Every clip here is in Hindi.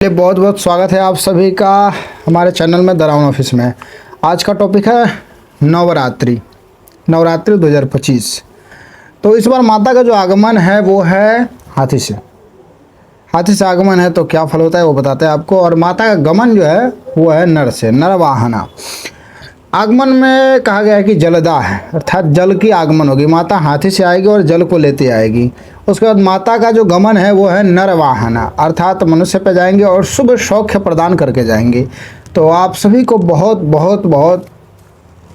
बहुत बहुत स्वागत है आप सभी का हमारे चैनल में दरावन ऑफिस में। आज का टॉपिक है नवरात्रि 2025। तो इस बार माता का जो आगमन है वो है हाथी से आगमन है। तो क्या फल होता है वो बताते हैं आपको। और माता का गमन जो है वो है नर से, नरवाहना। आगमन में कहा गया है कि जलदा है, अर्थात जल की आगमन होगी। माता हाथी से आएगी और जल को लेते आएगी। उसके बाद माता का जो गमन है वो है नरवाहना, अर्थात मनुष्य पे जाएंगे और शुभ सौख्य प्रदान करके जाएंगे। तो आप सभी को बहुत बहुत बहुत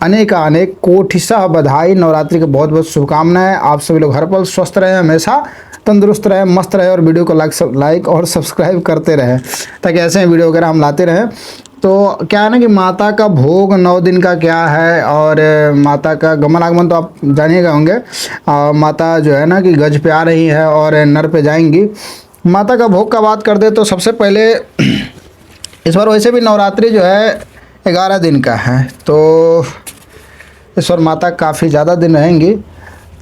अनेक कोटिशः बधाई, नवरात्रि की बहुत बहुत शुभकामनाएं। आप सभी लोग हर पल स्वस्थ रहे, हमेशा तंदुरुस्त रहे, मस्त रहे और वीडियो को लाइक और सब्सक्राइब करते रहे ताकि ऐसे वीडियो वगैरह हम लाते रहें। तो क्या है ना कि माता का भोग 9 दिन का क्या है और माता का गमन आगमन तो आप जानिएगा होंगे। माता जो है ना कि गज पे आ रही है और नर पे जाएंगी। माता का भोग का बात कर दे तो सबसे पहले इस बार वैसे भी नवरात्रि जो है 11 दिन का है, तो इस बार माता काफ़ी ज़्यादा दिन रहेंगी।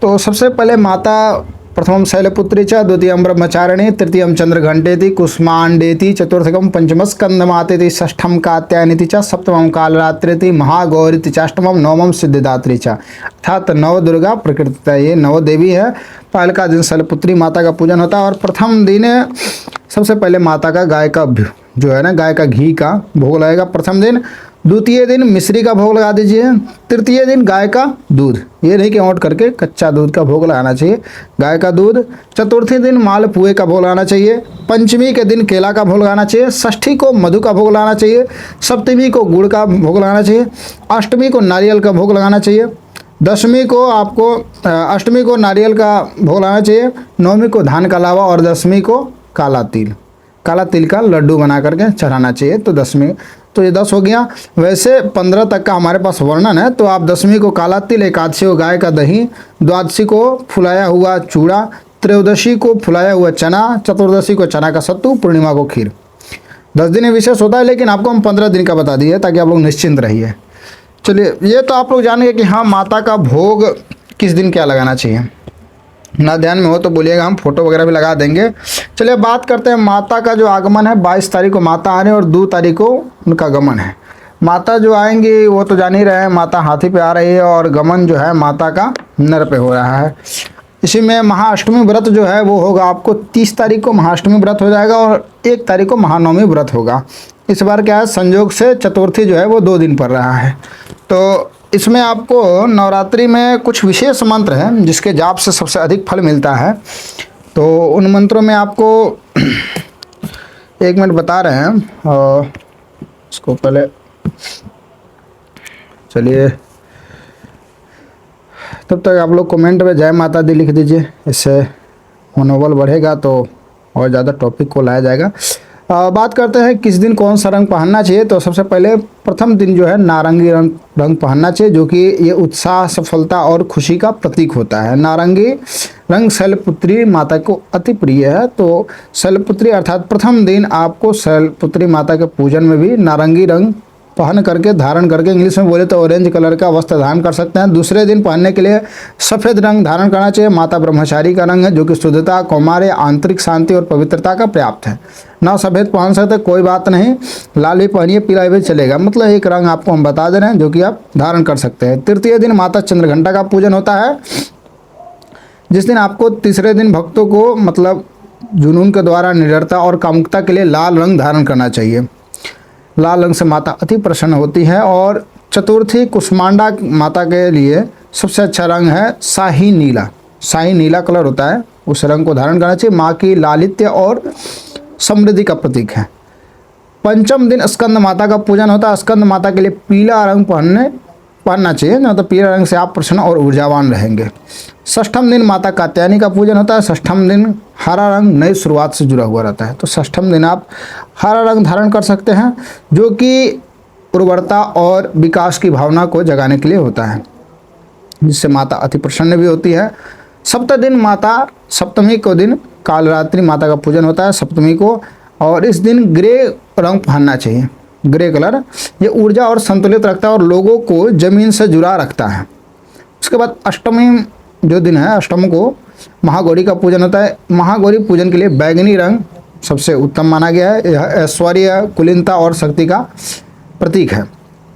तो सबसे पहले माता प्रथमं शैलपुत्री च, द्वितीयं ब्रह्मचारिणी, तृतीयं चंद्रघंटेति, कुष्मांडेति, चतुर्थकं पंचमस्कंदमातेति, षष्ठम कात्यायनीति च, सप्तमं कालरात्रिति, महागौरीति चाष्टमं, नवमं सिद्धिदात्री च। अर्थात नव दुर्गा प्रकृति, ये नव देवी है। पहले का दिन शैलपुत्री माता का पूजन होता है और प्रथम दिन सबसे पहले माता का गाय का जो है ना गाय का घी का भोग लगेगा प्रथम दिन। द्वितीय दिन मिश्री का भोग लगा दीजिए। तृतीय दिन गाय का दूध, ये नहीं कि औंट करके कच्चा दूध का भोग लगाना चाहिए, गाय का दूध। चतुर्थी दिन मालपुए का भोग लगाना चाहिए। पंचमी के दिन केला का भोग लगाना चाहिए। षष्ठी को मधु का भोग लगाना चाहिए। सप्तमी को गुड़ का भोग लगाना चाहिए। अष्टमी को नारियल का भोग लगाना चाहिए। दशमी को आपको अष्टमी को नारियल का भोग लगाना चाहिए। नवमी को धान का लावा और दसवीं को काला तिल का लड्डू बना करके चढ़ाना चाहिए। तो दसवीं, तो ये 10 हो गया। वैसे 15 तक का हमारे पास वर्णन है। तो आप दसवीं को काला तिल, एकादशी को गाय का दही, द्वादशी को फुलाया हुआ चूड़ा, त्रयोदशी को फुलाया हुआ चना, चतुर्दशी को चना का सत्तू, पूर्णिमा को खीर। 10 दिन विशेष होता है, लेकिन आपको हम 15 दिन का बता दिए ताकि आप लोग निश्चिंत रहिए। चलिए, ये तो आप लोग जानेंगे कि हाँ माता का भोग किस दिन क्या लगाना चाहिए। ना ध्यान में हो तो बोलिएगा, हम फोटो वगैरह भी लगा देंगे। चलिए बात करते हैं माता का जो आगमन है। 22 तारीख को माता आ रही है और 2 तारीख को उनका गमन है। माता जो आएंगी वो तो जान ही रहे हैं, माता हाथी पे आ रही है और गमन जो है माता का नर पे हो रहा है। इसी में महाअष्टमी व्रत जो है वो होगा आपको 30 तारीख को महाअष्टमी व्रत हो जाएगा और 1 तारीख को महानवमी व्रत होगा। इस बार क्या है, संयोग से चतुर्थी जो है वो 2 दिन पड़ रहा है। तो इसमें आपको नवरात्रि में कुछ विशेष मंत्र हैं जिसके जाप से सबसे अधिक फल मिलता है। तो उन मंत्रों में आपको 1 मिनट बता रहे हैं और इसको पहले चलिए, तब तक आप लोग कमेंट में जय माता दी लिख दीजिए, इससे मनोबल बढ़ेगा तो और ज़्यादा टॉपिक को लाया जाएगा। बात करते हैं किस दिन कौन सा रंग पहनना चाहिए। तो सबसे पहले प्रथम दिन जो है नारंगी रंग पहनना चाहिए, जो कि ये उत्साह, सफलता और खुशी का प्रतीक होता है। नारंगी रंग शैलपुत्री माता को अति प्रिय है। तो शैलपुत्री अर्थात प्रथम दिन आपको शैलपुत्री माता के पूजन में भी नारंगी रंग पहन करके, धारण करके, इंग्लिश में बोले तो ऑरेंज कलर का वस्त्र धारण कर सकते हैं। दूसरे दिन पहनने के लिए सफ़ेद रंग धारण करना चाहिए। माता ब्रह्मचारी का रंग है, जो कि शुद्धता, कौमार्य, आंतरिक शांति और पवित्रता का पर्याप्त है। ना सफ़ेद पहन सकते कोई बात नहीं, लाल भी पहनिए, पीला भी चलेगा। मतलब एक रंग आपको हम बता दे रहे हैं जो कि आप धारण कर सकते हैं। तृतीय दिन माता चंद्रघंटा का पूजन होता है, जिस दिन आपको तीसरे दिन भक्तों को मतलब जुनून के द्वारा निडरता और कामुकता के लिए लाल रंग धारण करना चाहिए। लाल रंग से माता अति प्रसन्न होती है। और चतुर्थी कुष्मांडा माता के लिए सबसे अच्छा रंग है शाही नीला कलर होता है, उस रंग को धारण करना चाहिए। माँ की लालित्य और समृद्धि का प्रतीक है। पंचम दिन स्कंद माता का पूजन होता है। स्कंद माता के लिए पीला रंग पहनना चाहिए, मतलब पीला रंग से आप प्रसन्न और ऊर्जावान रहेंगे। षष्ठम दिन माता कात्यायनी का पूजन होता है। षष्ठम दिन हरा रंग नई शुरुआत से जुड़ा हुआ रहता है। तो षष्ठम दिन आप हरा रंग धारण कर सकते हैं, जो कि उर्वरता और विकास की भावना को जगाने के लिए होता है, जिससे माता अति प्रसन्न भी होती है। सप्तमी को दिन कालरात्रि माता का पूजन होता है, सप्तमी को। और इस दिन ग्रे रंग पहनना चाहिए, ग्रे कलर। ये ऊर्जा और संतुलित रखता है और लोगों को जमीन से जुड़ा रखता है। उसके बाद अष्टमी जो दिन है, अष्टमी को महागौरी का पूजन होता है। महागौरी पूजन के लिए बैगनी रंग सबसे उत्तम माना गया है। यह ऐश्वर्य, कुलीनता और शक्ति का प्रतीक है।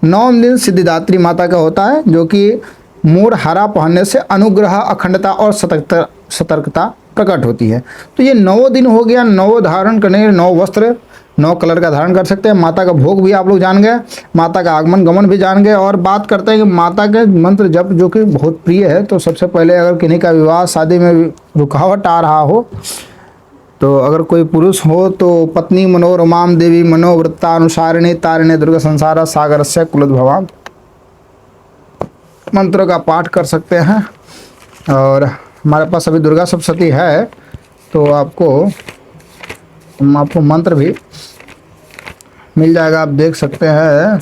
नौम दिन सिद्धिदात्री माता का होता है, जो कि मोर हरा पहनने से अनुग्रह, अखंडता और सतर्कता प्रकट होती है। तो ये 9 दिन हो गया, 9 धारण करने, 9 वस्त्र, 9 कलर का धारण कर सकते हैं। माता का भोग भी आप लोग जान गए, माता का आगमन गमन भी जान गए। और बात करते हैं कि माता के मंत्र जप जो कि बहुत प्रिय है। तो सबसे पहले अगर किन्हीं का विवाह शादी में रुकावट आ रहा हो, तो अगर कोई पुरुष हो तो पत्नी मनोरमाम देवी मनोवृत्तानुसारिणी तारिणी दुर्गा संसार सागरस्य कुलोद्भवा मंत्र का पाठ कर सकते हैं। और हमारे पास अभी दुर्गा सप्तशती है, तो आपको मंत्र भी मिल जाएगा, आप देख सकते हैं।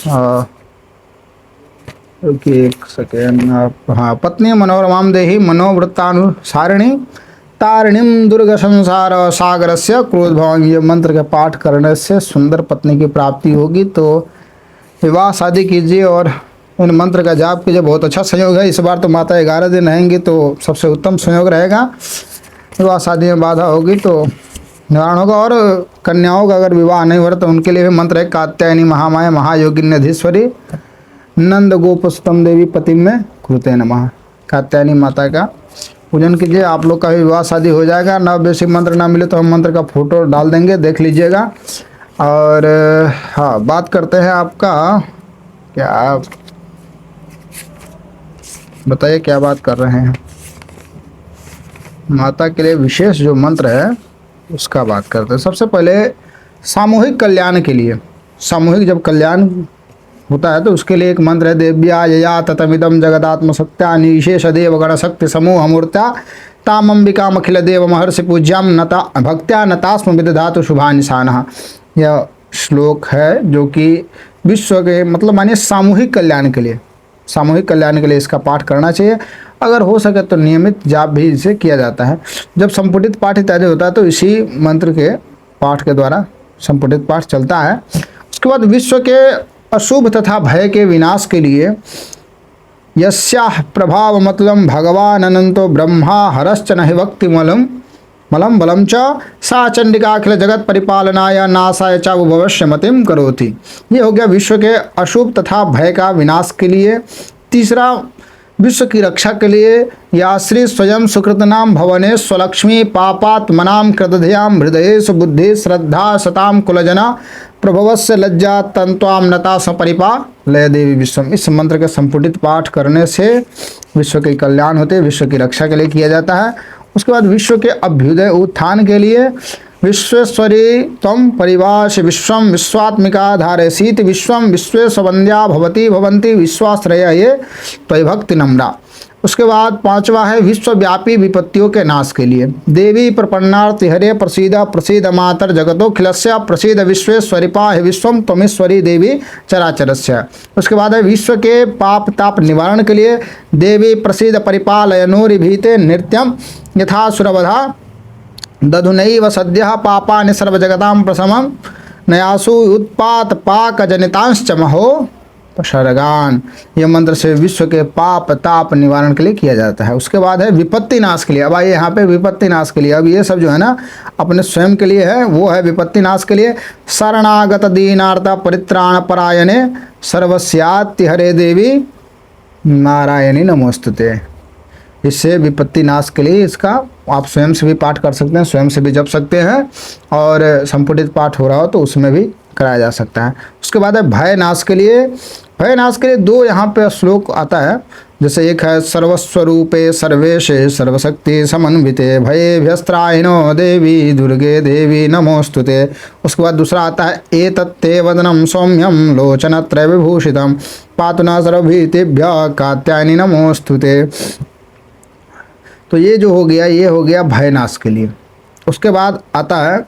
एक सेकेंड आप, हाँ, पत्नी मनोरमाम देही मनोवृत्तानुसारिणी तारिणीम दुर्गा संसार सागरस्य क्रोधभवाम, ये मंत्र के पाठ करने से सुंदर पत्नी की प्राप्ति होगी। तो विवाह शादी कीजिए और इन मंत्र का जाप कीजिए, बहुत अच्छा संयोग है। इस बार तो माता 11 दिन रहेंगी, तो सबसे उत्तम संयोग रहेगा। विवाह शादी में बाधा होगी तो निवारण होगा। और कन्याओं का अगर विवाह नहीं हो रहा तो उनके लिए भी मंत्र है, कात्यायनी महामाया महायोगिन्यधीश्वरी नंद गोपस्तम देवी पतिम में कृते नमः। कात्यायनी माता का पूजन कीजिए, आप लोग का भी विवाह शादी हो जाएगा। नव बेसिक मंत्र ना मिले तो हम मंत्र का फोटो डाल देंगे, देख लीजिएगा। और हाँ, बात करते हैं आपका, क्या बताइए क्या बात कर रहे हैं। माता के लिए विशेष जो मंत्र है उसका बात करते हैं। सबसे पहले सामूहिक कल्याण के लिए, सामूहिक जब कल्याण होता है तो उसके लिए एक मंत्र है, देव्या यया ततमिदम जगदात्म सत्या निशेष देव गण शक्ति समूह मूर्त्या तामंबिका अखिल देव महर्षि पूज्याम नता भक्त्या नतास्म विदधातु शुभा निशान। यह श्लोक है जो कि विश्व के मतलब मानिए सामूहिक कल्याण के लिए, सामूहिक कल्याण के लिए इसका पाठ करना चाहिए। अगर हो सके तो नियमित जाप भी इसे किया जाता है। जब संपुटित पाठ इत्यादि होता है तो इसी मंत्र के पाठ के द्वारा संपुटित पाठ चलता है। उसके बाद विश्व के अशुभ तथा भय के विनाश के लिए यस्याः प्रभाव मतलम भगवान अनंतो ब्रह्मा हरश्च नहि भक्ति मलम बलम च सा चंडिका अखिल जगत परिपालनाय नाशाय च भवश्य मतिम करोति। ये हो गया विश्व के अशुभ तथा भय का विनाश के लिए। तीसरा, विश्व की रक्षा के लिए या श्री स्वयं सुकृतनाम भवने स्वलक्ष्मी पापात्मनाम कृतधियाम हृदयेषु बुद्धि श्रद्धा सताम कुलजना प्रभवस्य लज्जा तंत्वाम नता सपरिपालय देवी विश्वम। इस मंत्र के संपुटित पाठ करने से विश्व के कल्याण होते, विश्व की रक्षा के लिए किया जाता है। उसके बाद विश्व के अभ्युदय उत्थान के लिए विश्वेश्वरी तम परिवाश विश्वम विश्वात्मिका धारयसीति विश्वम विश्वेशवंद्या भवती भवंती विश्वाश्रय ये त्वयि नम्रा। उसके बाद पांचवा है विश्वव्यापी विपत्तियों के नाश के लिए देवी प्रपन्नार्ति हरे प्रसीद प्रसीद मातर जगतो खिलस्य प्रसीद विश्वेश्वरी पाहि विश्वम त्वमेश्वरी देवी चराचरस्य। उसके बाद है विश्व के पाप ताप निवारण के लिए देवी प्रसीद परिपालयनोरिभीते नृत्यम यथा सुरवधा दधुनैव सद्यः पापानि सर्वजगतां प्रशमं नयासु उत्पात पाक जनितांश्च महो पशरगान। यह मंत्र से विश्व के पाप ताप निवारण के लिए किया जाता है। उसके बाद है विपत्ति नाश के लिए। अब आइए यहाँ पे विपत्ति नाश के लिए, अब ये सब जो है ना अपने स्वयं के लिए है, वो है विपत्ति नाश के लिए शरणागत दीनार्थ परित्राण परायणे सर्वस्याति हरे देवी नारायणी नमोस्तुते। इससे विपत्ति नाश के लिए इसका आप स्वयं से भी पाठ कर सकते हैं, स्वयं से भी जप सकते हैं, और संपुटित पाठ हो रहा हो तो उसमें भी कराया जा सकता है। उसके बाद है भय नाश के लिए। भय नाश के लिए 2 यहाँ पे श्लोक आता है, जैसे एक है सर्वस्वरूपे सर्वेशे सर्वशक्ति समन्विते भये भ्यस्त्रायिनो देवी दुर्गे देवी नमोस्तुते। उसके बाद दूसरा आता है एतत्ते वदनम सौम्यम लोचनत्रय विभूषितम पातु न सर्वभीतिभ्यः कात्यायनी नमोस्तुते। तो ये जो हो गया, ये हो गया भय नाश के लिए। उसके बाद आता है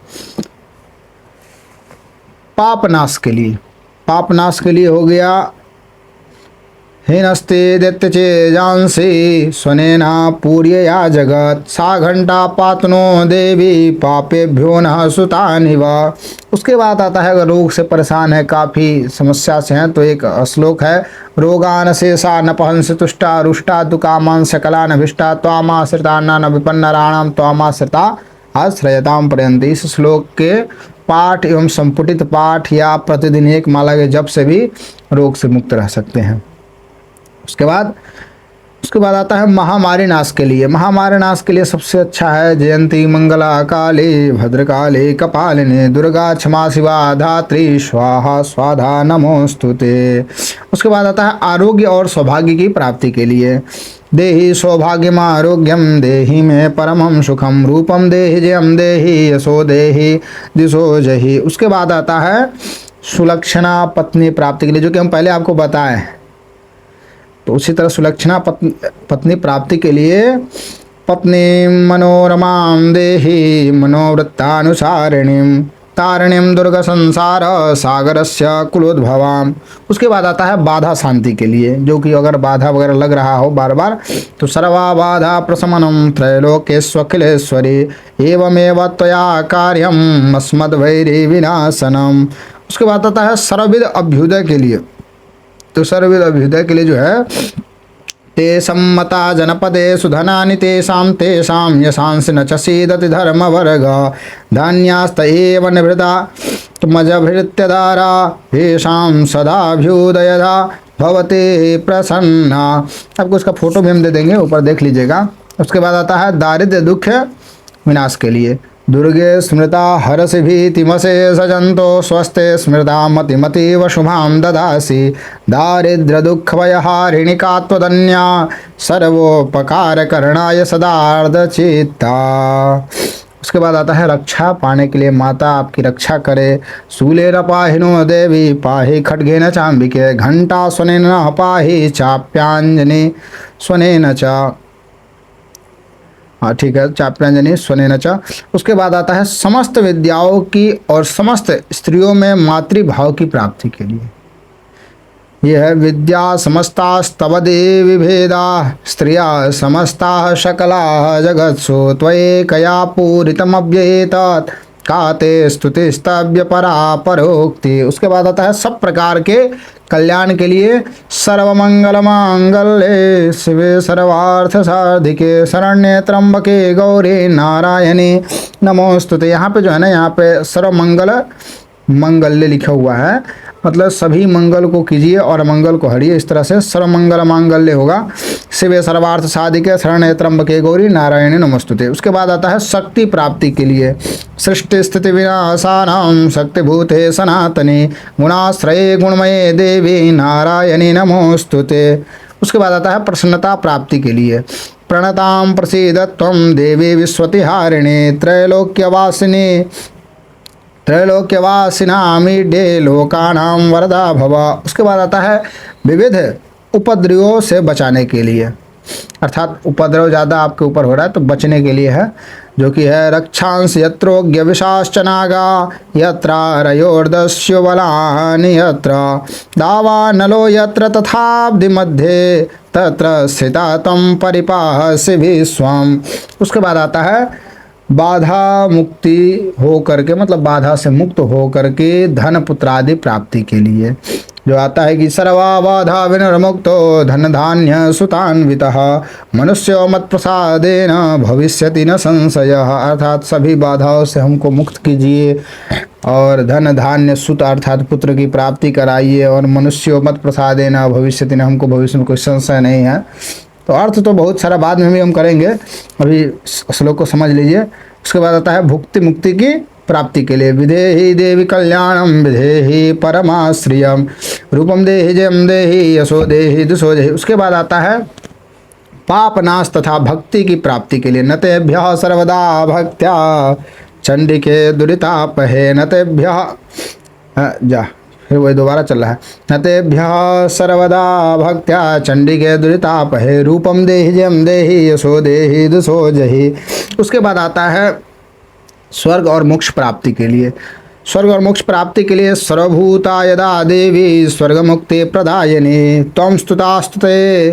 पाप नाश के लिए। पाप नाश के लिए हो गया हिनस्ते दैत्य चेजांसी स्वनेना पूर्यया जगत सा घंटा पातनो देवी पापेभ्यो न सुतानिव। उसके बाद आता है अगर रोग से परेशान है, काफ़ी समस्या से हैं, तो एक श्लोक है रोगान शेषा न पहंस तुष्टा रुष्टा दुकामान सकला न भिष्टा त्वामाश्रिता न विपन्न राणाम त्वामाश्रिता आश्रयताम पर्यन्ति। इस श्लोक के पाठ एवं संपुटित पाठ या प्रतिदिन एक माला के जप से भी रोग से मुक्त रह सकते हैं। उसके बाद आता है महामारी नाश के लिए। महामारी नाश के लिए सबसे अच्छा है जयंती मंगला काली भद्रकाली कपालिनी दुर्गा क्षमा शिवा धात्री स्वाहा स्वाधा नमोस्तुते। उसके बाद आता है आरोग्य और सौभाग्य की प्राप्ति के लिए। देहि सौभाग्यम आरोग्यम देहि में परमं सुखम रूपम देहि जयम देहि यशो देहि दिशो जहि। उसके बाद आता है सुलक्षणा पत्नी प्राप्ति के लिए, जो कि हम पहले आपको बताएं। तो उसी तरह सुलक्षणा पत्नी प्राप्ति के लिए पत्नी मनोरमां देहि मनोवृत्तानुसारिणीं तारिणीं दुर्ग संसार सागरस्य कुलोद्भवाम। उसके बाद आता है बाधा शांति के लिए, जो कि अगर बाधा वगैरह लग रहा हो बार बार तो सर्वा बाधा प्रशमनम त्रैलोक्यस्वखिलेश्वरी एवमेव त्वया कार्यम अस्मद्वैरी विनाशनम। उसके बाद आता है सर्वविध अभ्युदय के लिए। तो सर्वविध अभ्युदय के लिए जो है ते सम्मता जनपदे सुधनानि तेषां तेषां यशांसि न च सीदति धर्मवर्ग धान्यास्त एव निभृता तुमजभृत्यदारा येषां सदाभ्युदयदा भवते प्रसन्ना। आपको उसका फोटो भी हम दे देंगे, ऊपर देख लीजिएगा। उसके बाद आता है दारिद्र्य दुख विनाश के लिए। दुर्गे स्मृता हरसि भीतिमसे सजन्तो स्वस्ते स्मृता मतिमतीव शुभां ददासि दारिद्र्य दुःख भयहारिणि का त्वदन्या सर्वोपकारकरणाय सदार्धचित्ता। उसके बाद आता है रक्षा पाने के लिए। माता आपकी रक्षा करे। शूलेन पाहिनो देवी पाहि खड्गेन चाम्बिके घंटा स्वनेन न पाहि चाप्यांजनि स्वनेन च। हाँ ठीक है, चाप्यांजनि स्वनेन च। उसके बाद आता है समस्त विद्याओं की और समस्त स्त्रियों में मातृभाव की प्राप्ति के लिए। यह है विद्या समस्तास्तव देवी भेदा स्त्रिया समस्ता शकला जगत्सु त्वयैकया पूरितमव्येतत् काते स्तुतिस्तव्य परा परोक्ति। उसके बाद आता है सब प्रकार के कल्याण के लिए। सर्वमंगल मांगल्ये शिवे सर्वार्थ साधिके शरण्ये त्र्यंबके गौरी नारायणी नमोस्तुते। यहाँ पे जो है ना, यहाँ पे सर्वमंगल मंगल्य लिखा हुआ है, मतलब सभी मंगल को कीजिए और मंगल को हरिए। इस तरह से सर्वमंगल मांगल्य होगा। शिवे सर्वार्थ साधिके शरण्ये त्र्यंबके गौरी नारायणी नमोस्तुते। उसके बाद आता है शक्ति प्राप्ति के लिए। सृष्टि स्थिति विनाशानां शक्तिभूते सनातनी गुणाश्रये गुणमये देवी नारायणी नमोस्तुते। उसके बाद आता है प्रसन्नता प्राप्ति के लिए। प्रणतां प्रसीद त्वं देवी विश्वतिहारिणी त्रैलोक्यवासिनी त्रैलोक्यवासिनामीडे लोकानां वरदा भव। उसके बाद आता है विविध उपद्रवों से बचाने के लिए, अर्थात उपद्रव ज़्यादा आपके ऊपर हो रहा है तो बचने के लिए है, जो कि है रक्षांस यत्रोग्य विशाश्च नागा यत्रारयोर्दस्यु बलानि यत्र दावानलो यत्र तथाब्धि मध्ये तत्र स्थिता तं परिपाहसि विश्वम्। उसके बाद आता है बाधा मुक्ति हो करके, मतलब बाधा से मुक्त हो करके धन पुत्र आदि प्राप्ति के लिए, जो आता है कि सर्वा बाधा विनिर्मुक्तो धन धान्य सुतान्वितः मनुष्यो मत प्रसादेन भविष्यति न संशयः। अर्थात सभी बाधाओं से हमको मुक्त कीजिए और धन धान्य सुत अर्थात पुत्र की प्राप्ति कराइए, और मनुष्यो मत प्रसादेन भविष्यति न, हमको भविष्य में कोई संशय नहीं है। तो अर्थ तो बहुत सारा बाद में भी हम करेंगे, अभी श्लोक को समझ लीजिए। उसके बाद आता है भुक्ति मुक्ति की प्राप्ति के लिए। विधेहि देवी कल्याणम विधेहि परमाश्रियम रूपम देहि जयम देहि यशो देहि दिशो देहि। उसके बाद आता है पाप नाश तथा भक्ति की प्राप्ति के लिए। नतेभ्यः सर्वदा भक्त्या चंडिके दुरितापहे नतेभ्यः फिर वही दोबारा चल रहा है। नतेभ्यः सर्वदा भक्त्या चंडिके दुरितापहे रूपम देहि जयम देहि यशो देहि दिशो जहि। उसके बाद आता है स्वर्ग और मोक्ष प्राप्ति के लिए। स्वर्ग और मोक्ष प्राप्ति के लिए सर्वभूता यदा देवी स्वर्ग मुक्ति प्रदायिनी त्वं स्तुतास्तुते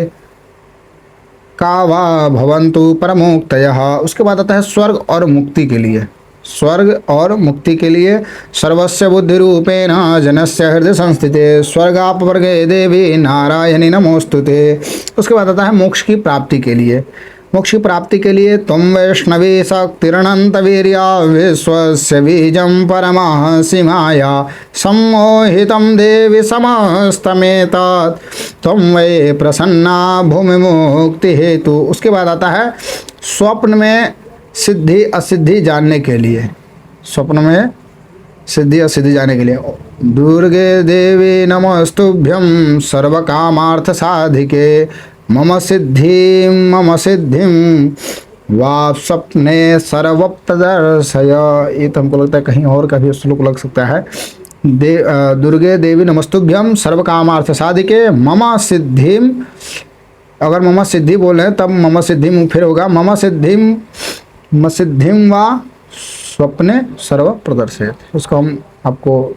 का वा भवन्तु परमोक्तयः। उसके बाद आता है स्वर्ग और मुक्ति के लिए। स्वर्ग और मुक्ति के लिए सर्वस्य बुद्धि रूपेण जनस्य हृदय संस्थिते स्वर्गापवर्गे देवी नारायणी नमोस्तुते। उसके बाद आता है मोक्ष की प्राप्ति के लिए। मोक्ष की प्राप्ति के लिए तुम वैष्णवी शक्तिरनंत वीर्या विश्वस्य बीजं परमः सिमाया सम्मोहितं देवी समस्तमेतत् तुम वै प्रसन्ना भूमि मुक्ति हेतु। उसके बाद आता है स्वप्न में सिद्धि असिद्धि जानने के लिए। स्वप्न में सिद्धि असिद्धि जानने के लिए दुर्गे देवी नमस्तुभ्यं सर्वकामार्थ साधिके मम सिद्धिं वाप स्वप्ने सर्वप्रदर्शय। ये तो हमको लगता है कहीं और का भी श्लोक लग सकता है। दुर्गे देवी नमस्तुभ्यं सर्वकामार्थ साधिके मम सिद्धिं, अगर मम सिद्धि बोले तब मम सिद्धिं फिर होगा मम सिद्धिं वा स्वप्ने सर्व प्रदर्शित। उसको हम आपको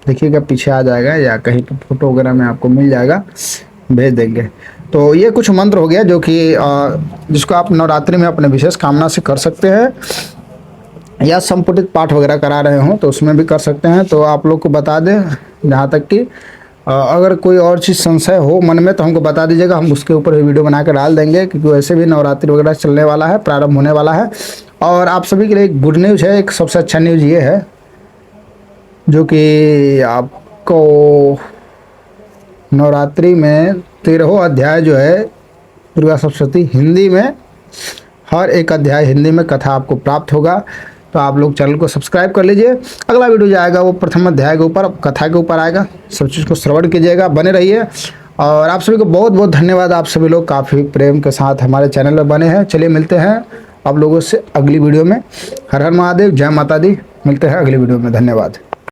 देखिएगा पीछे आ जाएगा या कहीं पर फोटो वगैरह में आपको मिल जाएगा, भेज देंगे। तो ये कुछ मंत्र हो गया जो कि जिसको आप नवरात्रि में अपने विशेष कामना से कर सकते हैं या संपुटित पाठ वगैरह करा रहे हो तो उसमें भी कर सकते हैं। तो आप लोग को बता दें, जहाँ तक कि अगर कोई और चीज़ संशय हो मन में तो हमको बता दीजिएगा, हम उसके ऊपर वीडियो बना कर डाल देंगे, क्योंकि वैसे भी नवरात्रि वगैरह चलने वाला है, प्रारंभ होने वाला है। और आप सभी के लिए एक गुड न्यूज़ है, एक सबसे अच्छा न्यूज़ ये है जो कि आपको नवरात्रि में 13 अध्याय जो है दुर्गा सप्तशती हिंदी में, हर एक अध्याय हिंदी में कथा आपको प्राप्त होगा। तो आप लोग चैनल को सब्सक्राइब कर लीजिए। अगला वीडियो जो आएगा वो प्रथम अध्याय के ऊपर कथा के ऊपर आएगा। सब चीज़ को श्रवण कीजिएगा, बने रहिए। और आप सभी को बहुत बहुत धन्यवाद। आप सभी लोग काफ़ी प्रेम के साथ हमारे चैनल में बने हैं। चलिए मिलते हैं आप लोगों से अगली वीडियो में। हर हर महादेव, जय माता दी। मिलते हैं अगली वीडियो में। धन्यवाद।